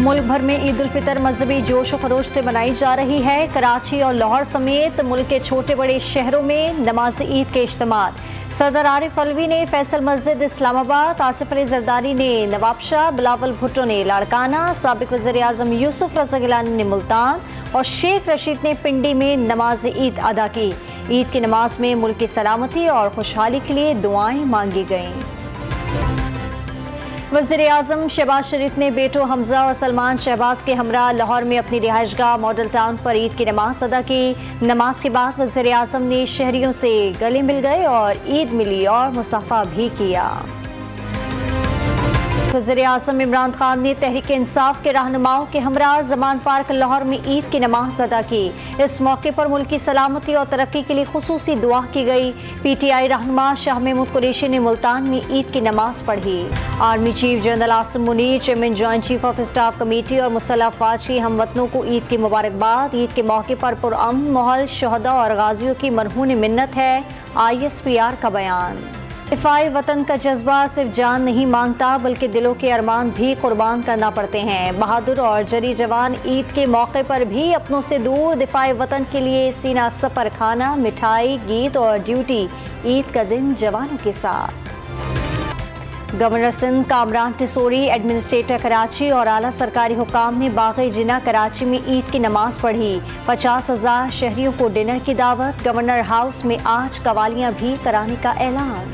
मुल्क भर में ईद उल फितर मजहबी जोश व खरोश से मनाई जा रही है। कराची और लाहौर समेत मुल्क के छोटे बड़े शहरों में नमाज ईद के इज्तिमात। सदर आरिफ अलवी ने फैसल मस्जिद इस्लामाबाद, आसिफ अली जरदारी ने नवाबशाह, बिलावल भुट्टो ने लाड़काना, साबिक वज़ीर आज़म यूसुफ रज़ा गिलानी ने मुल्तान और शेख रशीद ने पिंडी में नमाज ईद अदा की। ईद की नमाज में मुल्क की सलामती और खुशहाली के लिए दुआएं मांगी गईं। वज़ीर आज़म शहबाज शरीफ ने बेटों हमजा और सलमान शहबाज के हमरा लाहौर में अपनी रिहाइशगाह मॉडल टाउन पर ईद की नमाज अदा की। नमाज के बाद वज़ीर आज़म ने शहरियों से गले मिल गए और ईद मिली और मुसाफा भी किया। वज़ीर आज़म इमरान खान ने तहरीक इंसाफ के रहनुमाओं के हमरा जमान पार्क लाहौर में ईद की नमाज अदा की। इस मौके पर मुल्क की सलामती और तरक्की के लिए खुसूसी दुआ की गई। PTI रहनुमा शाह महमूद कुरैशी ने मुल्तान में ईद की नमाज पढ़ी। Army chief general Asim Munir, chairman joint chief of staff committee और मुसल्लह अफवाज की हमवतनों को ईद की मुबारकबाद। ईद के मौके पर पुरअमन माहौल, शहदा और गाजियों की मरहून मिन्नत है। ISPR का बयान। दिफाई वतन का जज्बा सिर्फ जान नहीं मांगता बल्कि दिलों के अरमान भी कुर्बान करना पड़ते हैं। बहादुर और जरी जवान ईद के मौके पर भी अपनों से दूर दिफाई वतन के लिए सीना सफर, खाना, मिठाई, गीत और ड्यूटी। ईद का दिन जवानों के साथ। गवर्नर सिंध कामरान टिसोरी, एडमिनिस्ट्रेटर कराची और आला सरकारी हुकाम ने बाग़ जिना कराची में ईद की नमाज पढ़ी। 50,000 शहरियों को डिनर की दावत। गवर्नर हाउस में आज कवालियां भी कराने का ऐलान।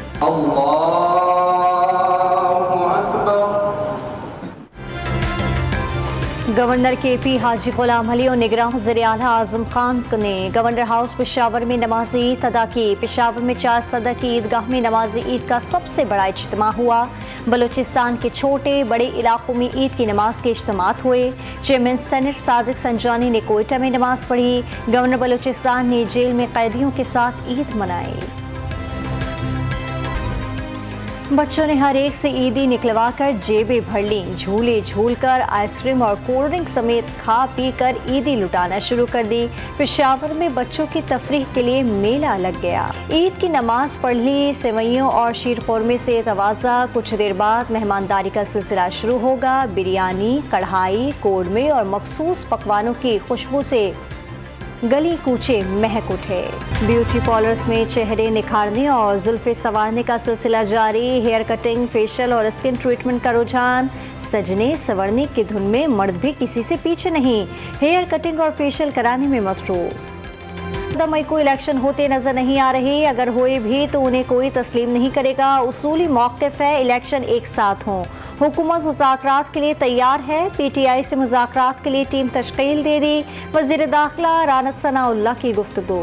गवर्नर KP हाजी गुलाम अली और निगरान वज़ीर आला आज़म खान ने गवर्नर हाउस पेशावर में नमाज ईद अदा की। पेशावर में 4 सदर की ईदगाह में नमाज ईद का सबसे बड़ा इज्तिमा हुआ। बलूचिस्तान के छोटे बड़े इलाकों में ईद की नमाज के इज्तिमात हुए। चेयरमैन सेनेट सादिक संजानी ने कोयटा में नमाज पढ़ी। गवर्नर बलूचिस्तान ने जेल में कैदियों के साथ ईद मनाई। बच्चों ने हर एक से ईदी निकलवा कर जेबें भर ली। झूले झूलकर आइसक्रीम और कोल्ड ड्रिंक समेत खा पी कर ईदी लुटाना शुरू कर दी। पेशावर में बच्चों की तफरीह के लिए मेला लग गया। ईद की नमाज पढ़ ली। सेवइयों और शीरखुरमे से तवाज़ा। कुछ देर बाद मेहमानदारी का सिलसिला शुरू होगा। बिरयानी, कढ़ाई, कोरमे और मखसूस पकवानों की खुशबू से गली कूचे महक उठे। ब्यूटी पार्लर्स में चेहरे निखारने और जुल्फे संवारने का सिलसिला जारी। हेयर कटिंग, फेशियल और स्किन ट्रीटमेंट का रुझान। सजने संवरने की धुन में मर्द भी किसी से पीछे नहीं। हेयर कटिंग और फेशियल कराने में मसरूफ। 14 मई को इलेक्शन होते नजर नहीं आ रहे। अगर हुए भी तो उन्हें कोई तस्लीम नहीं करेगा। उसूली मौक़िफ़ है इलेक्शन एक साथ हों। हुकूमत मुज़ाकरात के लिए तैयार है। PTI से मुज़ाकरात के लिए टीम तश्कील दे दी। वज़ीर दाखिला राना सनाउल्लाह की गुफ्तगू।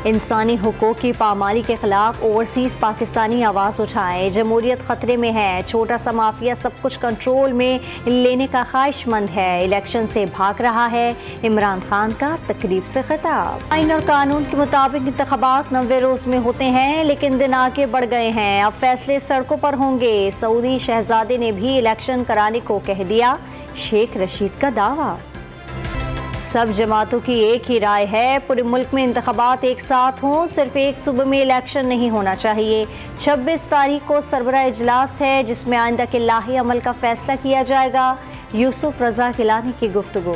इंसानी हुकूक की पामाली के खिलाफ ओवरसीज पाकिस्तानी आवाज़ उठाए। जमहूरियत खतरे में है। छोटा सा माफिया सब कुछ कंट्रोल में लेने का ख्वाहिशमंद है। इलेक्शन से भाग रहा है। इमरान खान का तकरीब से खिताब। आइन और कानून के मुताबिक इंतखाबात 90 रोज में होते हैं, लेकिन दिन आगे बढ़ गए हैं। अब फैसले सड़कों पर होंगे। सऊदी शहजादे ने भी इलेक्शन कराने को कह दिया। शेख रशीद का दावा। सब जमातों की एक ही राय है, पूरे मुल्क में इंतखाबात एक साथ हों। सिर्फ एक सूबे में इलेक्शन नहीं होना चाहिए। 26 तारीख को सरबराह इजलास है जिसमें आइंदा के लाही अमल का फैसला किया जाएगा। यूसुफ रज़ा गिलानी की गुफ्तगू।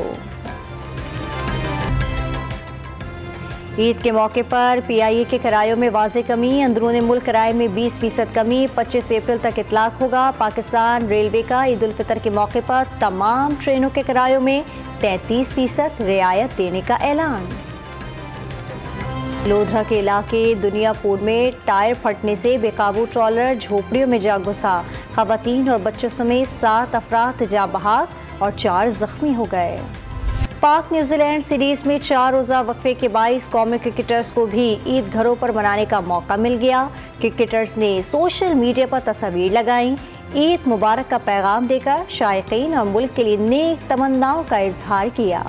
ईद के मौके पर PIA के किरायों में वाज़े कमी। अंदरूनी मुल्क किराए में 20% कमी। 25 अप्रैल तक इतलाक होगा। पाकिस्तान रेलवे का ईद उल फितर के मौके पर तमाम ट्रेनों के किरायों में 33% रियायत देने का ऐलान। लोधरा के इलाके दुनियापुर में टायर फटने से बेकाबू ट्रॉलर झोपड़ियों में जा घुसा। खवातीन और बच्चों समेत 7 अफराद जा बहाक और 4 जख्मी हो गए। पाक न्यूजीलैंड सीरीज में 4 रोज़ा वक्फे के 22 कौमी क्रिकेटर्स को भी ईद घरों पर मनाने का मौका मिल गया। क्रिकेटर्स ने सोशल मीडिया पर तस्वीर लगाई। ईद मुबारक का पैगाम देकर शायकीन और मुल्क के लिए नेक तमन्नाओं का इजहार किया।